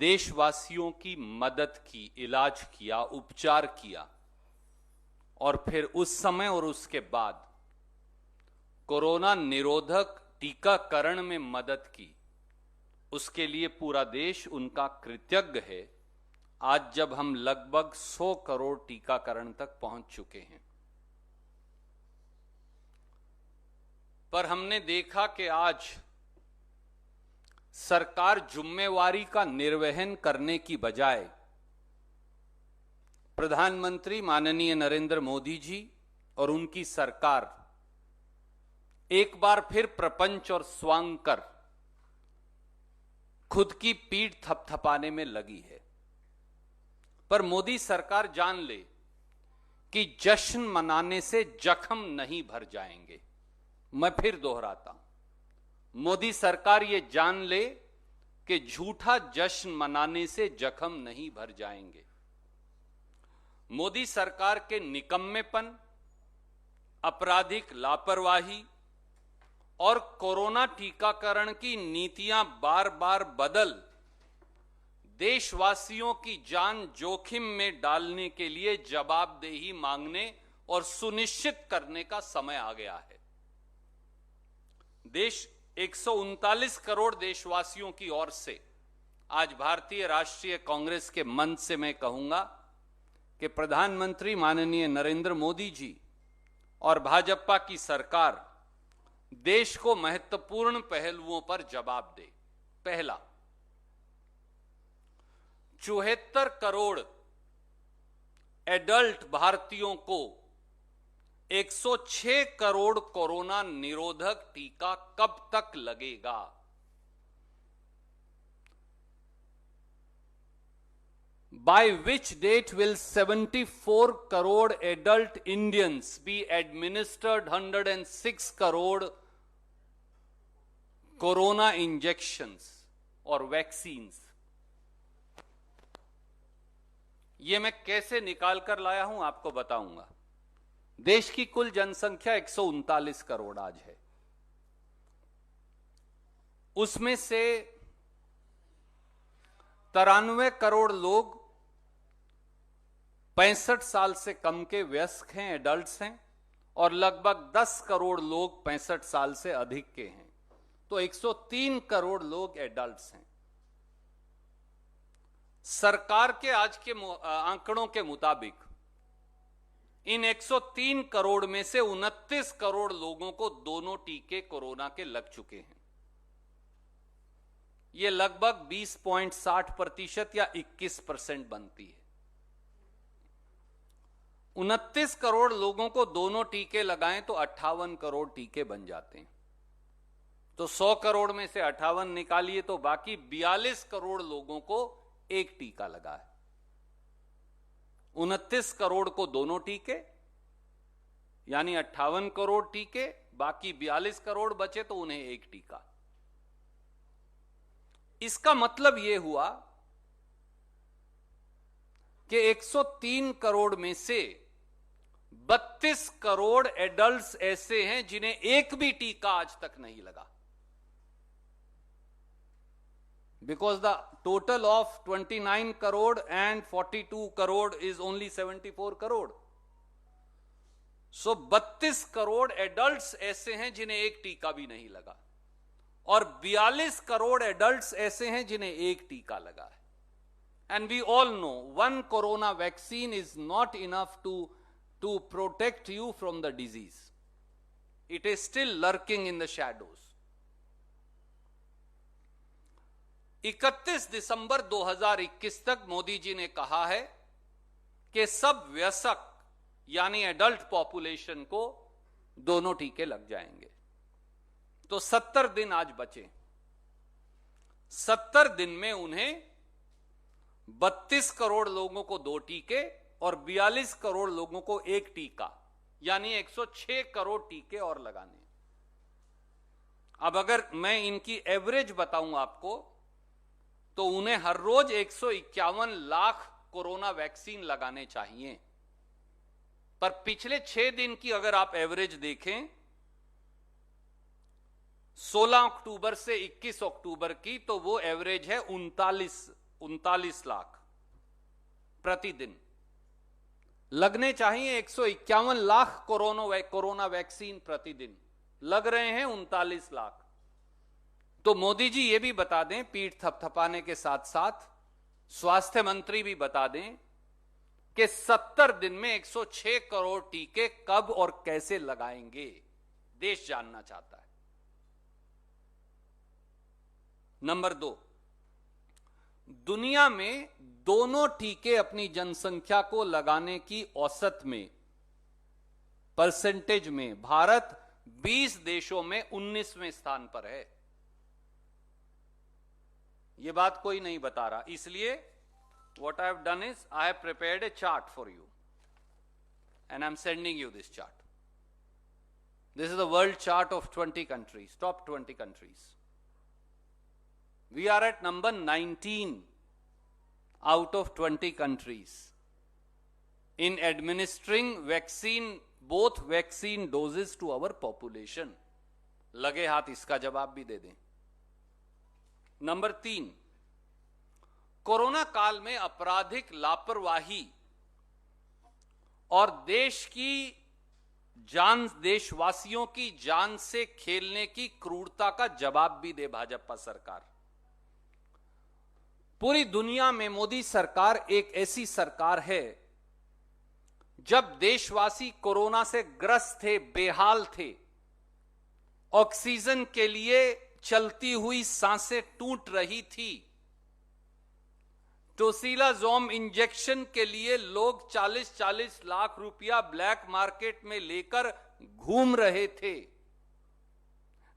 देशवासियों की मदद की, इलाज किया, उपचार किया और फिर उस समय और उसके बाद कोरोना निरोधक टीकाकरण में मदद की, उसके लिए पूरा देश उनका कृतज्ञ है। आज जब हम लगभग 100 करोड़ टीकाकरण तक पहुंच चुके हैं, पर हमने देखा कि आज सरकार जिम्मेवारी का निर्वहन करने की बजाय प्रधानमंत्री माननीय नरेंद्र मोदी जी और उनकी सरकार एक बार फिर प्रपंच और स्वांग कर खुद की पीठ थपथपाने में लगी है। पर मोदी सरकार जान ले कि जश्न मनाने से जख्म नहीं भर जाएंगे। मैं फिर दोहराता हूं, मोदी सरकार ये जान ले कि झूठा जश्न मनाने से जख्म नहीं भर जाएंगे। मोदी सरकार के निकम्मेपन, आपराधिक लापरवाही और कोरोना टीकाकरण की नीतियां बार बार बदल देशवासियों की जान जोखिम में डालने के लिए जवाबदेही मांगने और सुनिश्चित करने का समय आ गया है। देश 139 करोड़ देशवासियों की ओर से आज भारतीय राष्ट्रीय कांग्रेस के मंच से मैं कहूंगा कि प्रधानमंत्री माननीय नरेंद्र मोदी जी और भाजपा की सरकार देश को महत्वपूर्ण पहलुओं पर जवाब दे। पहला, 74 करोड़ एडल्ट भारतीयों को 106 करोड़ कोरोना निरोधक टीका कब तक लगेगा? By which date will 74 crore adult Indians be administered 106 crore corona injections और वैक्सीन्स? ये मैं कैसे निकाल कर लाया हूं आपको बताऊंगा। देश की कुल जनसंख्या 139 करोड़ आज है। उसमें से 93 करोड़ लोग 65 साल से कम के वयस्क हैं, एडल्ट्स हैं, और लगभग 10 करोड़ लोग 65 साल से अधिक के हैं। तो 103 करोड़ लोग एडल्ट्स हैं। सरकार के आज के आंकड़ों के मुताबिक इन 103 करोड़ में से 29 करोड़ लोगों को दोनों टीके कोरोना के लग चुके हैं। यह लगभग 20.60% या 21% बनती है। 29 करोड़ लोगों को दोनों टीके लगाएं तो 58 करोड़ टीके बन जाते हैं। तो 100 करोड़ में से 58 निकालिए तो बाकी 42 करोड़ लोगों को एक टीका लगा है। 29 करोड़ को दोनों टीके यानी 58 करोड़ टीके, बाकी 42 करोड़ बचे तो उन्हें एक टीका। इसका मतलब यह हुआ कि 103 करोड़ में से 32 करोड़ एडल्ट्स ऐसे हैं जिन्हें एक भी टीका आज तक नहीं लगा। Because the total of 29 crore and 42 crore is only 74 crore. So 32 crore adults ऐसे हैं जिन्हें एक टीका भी नहीं लगा और 42 करोड़ एडल्ट्स ऐसे हैं जिन्हें एक टीका लगा है। And we all know one corona vaccine is not enough to protect you from the disease. It is still lurking in the shadows. 31 दिसंबर 2021 तक मोदी जी ने कहा है कि सब वयस्क यानी एडल्ट पॉपुलेशन को दोनों टीके लग जाएंगे। तो 70 दिन आज बचे। 70 दिन में उन्हें 32 करोड़ लोगों को 2 टीके और 42 करोड़ लोगों को एक टीका यानी 106 करोड़ टीके और लगाने। अब अगर मैं इनकी एवरेज बताऊं आपको तो उन्हें हर रोज 151 लाख कोरोना वैक्सीन लगाने चाहिए। पर पिछले 6 दिन की अगर आप एवरेज देखें 16 अक्टूबर से 21 अक्टूबर की, तो वो एवरेज है 39 लाख प्रतिदिन। लगने चाहिए 151 लाख कोरोना वैक्सीन प्रतिदिन, लग रहे हैं 39 लाख। तो मोदी जी ये भी बता दें, पीठ थपथपाने के साथ साथ स्वास्थ्य मंत्री भी बता दें कि 70 दिन में 106 करोड़ टीके कब और कैसे लगाएंगे, देश जानना चाहता है। नंबर 2, दुनिया में दोनों टीके अपनी जनसंख्या को लगाने की औसत में, परसेंटेज में भारत 20 देशों में 19वें स्थान पर है। यह बात कोई नहीं बता रहा, इसलिए what I have done is I have prepared a chart for you and I'm sending you this chart. This is the world chart of 20 countries, top 20 countries. We are at number 19 out of 20 countries in administering vaccine, both vaccine doses to our population. लगे हाथ इसका जवाब भी दे दें। Number 3, corona काल में आपराधिक लापरवाही और देश की जान, देशवासियों की जान से खेलने की क्रूरता का जवाब भी दे भाजपा सरकार। पूरी दुनिया में मोदी सरकार एक ऐसी सरकार है, जब देशवासी कोरोना से ग्रस्त थे, बेहाल थे, ऑक्सीजन के लिए चलती हुई सांसें टूट रही थी, टोसिलाज़ोम इंजेक्शन के लिए लोग 40-40 लाख रुपया ब्लैक मार्केट में लेकर घूम रहे थे,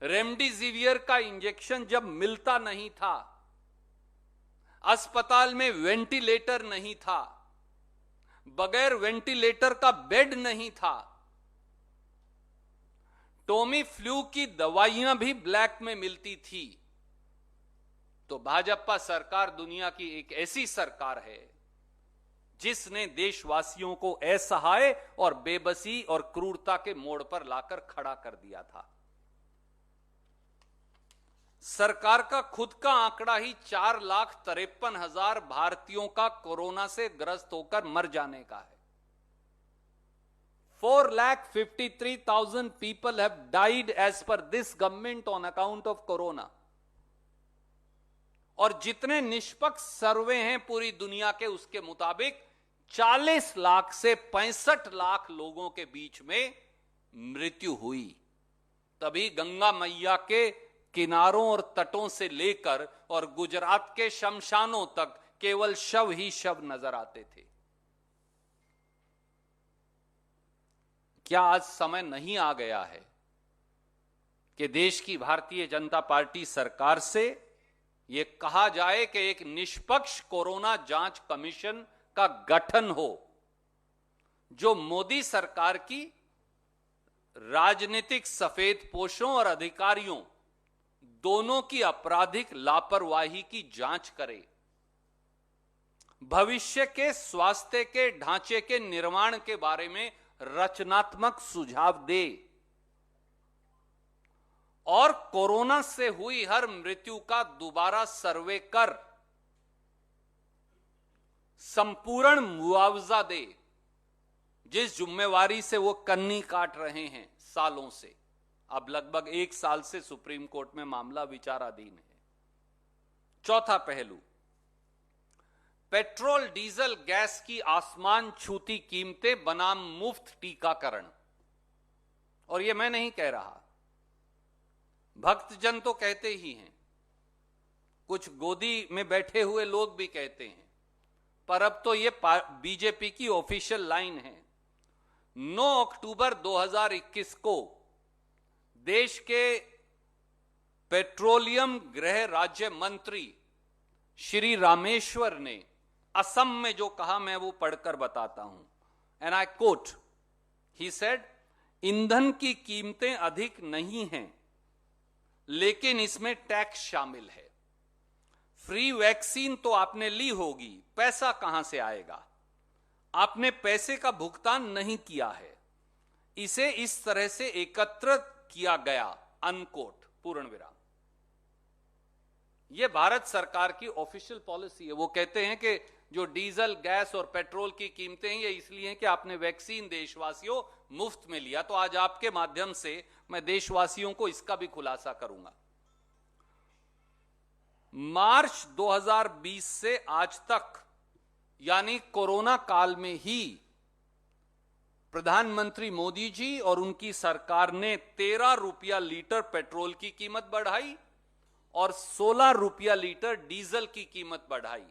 रेमडेसिवियर का इंजेक्शन जब मिलता नहीं था, अस्पताल में वेंटिलेटर नहीं था, बगैर वेंटिलेटर का बेड नहीं था, टोमी फ्लू की दवाइयां भी ब्लैक में मिलती थी। तो भाजपा सरकार दुनिया की एक ऐसी सरकार है जिसने देशवासियों को असहाय और बेबसी और क्रूरता के मोड़ पर लाकर खड़ा कर दिया था। सरकार का खुद का आंकड़ा ही 4,53,000 भारतीयों का कोरोना से ग्रस्त होकर मर जाने का है। 4,53,000 people have died as per this government on account of corona। और जितने निष्पक्ष सर्वे हैं पूरी दुनिया के, उसके मुताबिक 40 लाख से 65 लाख लोगों के बीच में मृत्यु हुई। तभी गंगा मैया के किनारों और तटों से लेकर और गुजरात के शमशानों तक केवल शव ही शव नजर आते थे। क्या आज समय नहीं आ गया है कि देश की भारतीय जनता पार्टी सरकार से यह कहा जाए कि एक निष्पक्ष कोरोना जांच कमीशन का गठन हो, जो मोदी सरकार की राजनीतिक सफेदपोशों और अधिकारियों दोनों की आपराधिक लापरवाही की जांच करे, भविष्य के स्वास्थ्य के ढांचे के निर्माण के बारे में रचनात्मक सुझाव दे और कोरोना से हुई हर मृत्यु का दोबारा सर्वे कर संपूर्ण मुआवजा दे, जिस जिम्मेवारी से वो कन्नी काट रहे हैं सालों से। अब लगभग 1 साल से सुप्रीम कोर्ट में मामला विचाराधीन है। चौथा पहलू, पेट्रोल डीजल गैस की आसमान छूती कीमतें बनाम मुफ्त टीकाकरण। और यह मैं नहीं कह रहा, भक्तजन तो कहते ही हैं, कुछ गोदी में बैठे हुए लोग भी कहते हैं, पर अब तो यह बीजेपी की ऑफिशियल लाइन है। 9 अक्टूबर 2021 को देश के पेट्रोलियम गृह राज्य मंत्री श्री रामेश्वर ने असम में जो कहा, मैं वो पढ़कर बताता हूं। And I quote, he said, ईंधन की कीमतें अधिक नहीं हैं, लेकिन इसमें टैक्स शामिल है। फ्री वैक्सीन तो आपने ली होगी, पैसा कहां से आएगा? आपने पैसे का भुगतान नहीं किया है, इसे इस तरह से एकत्र किया गया, अनकोट, पूर्ण विराम। ये भारत सरकार की ऑफिशियल पॉलिसी है। वो कहते हैं कि जो डीजल, गैस और पेट्रोल की कीमतें हैं ये इसलिए हैं कि आपने वैक्सीन देशवासियों मुफ्त में लिया। तो आज आपके माध्यम से मैं देशवासियों को इसका भी खुलासा करूंगा। मार्च 2020 से आज तक, यानी कोरोना काल में ही, प्रधानमंत्री मोदी जी और उनकी सरकार ने 13 रुपया लीटर पेट्रोल की कीमत बढ़ाई और 16 रुपया लीटर डीजल की कीमत बढ़ाई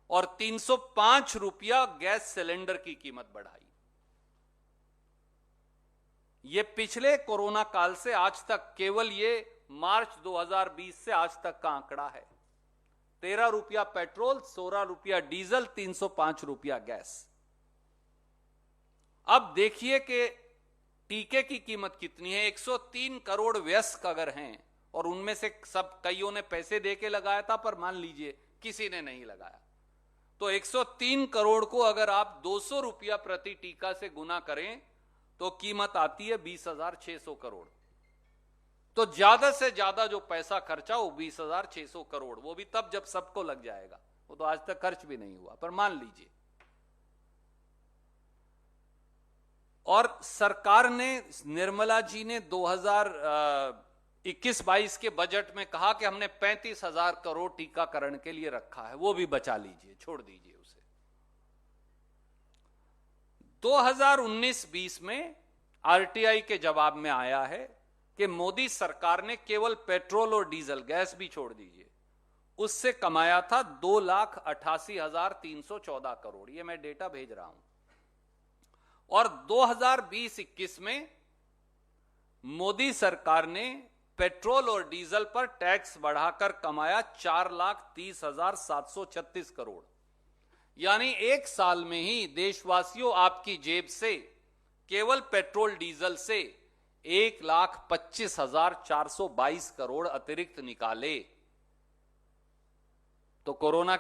और 305 रुपया गैस सिलेंडर की कीमत बढ़ाई। ये पिछले कोरोना काल से आज तक, केवल ये मार्च 2020 से आज तक का आंकड़ा है। 13 रुपया पेट्रोल, 16 रुपया डीजल, 305 रुपया गैस। अब देखिए कि टीके की कीमत कितनी है। 103 करोड़ वयस्क अगर हैं और उनमें से सब कईयों ने पैसे देके लगाया था, पर मान लीजिए किसी ने नहीं लगाया, तो 103 करोड़ को अगर आप 200 रुपया प्रति टीका से गुना करें तो कीमत आती है 20,600 करोड़। तो ज्यादा से ज्यादा जो पैसा खर्चा वो 20,600 करोड़, वो भी तब जब सबको लग जाएगा। वो तो आज तक खर्च भी नहीं हुआ, पर मान लीजिए। और सरकार ने, निर्मला जी ने 2021-22 के बजट में कहा कि हमने 35,000 करोड़ टीकाकरण के लिए रखा है, वो भी बचा लीजिए, छोड़ दीजिए उसे। 2019-20 में आरटीआई के जवाब में आया है कि मोदी सरकार ने केवल पेट्रोल और डीजल, गैस भी छोड़ दीजिए, उससे कमाया था 2,88,314 करोड़। ये मैं डेटा भेज रहा हूं। और 2020-21 में मोदी सरकार ने पेट्रोल और डीजल पर टैक्स बढ़ाकर कमाया 4,30,736 करोड़। यानी एक साल में ही देशवासियों आपकी जेब से केवल पेट्रोल डीजल से 1,25,422 करोड़ अतिरिक्त निकाले। तो कोरोना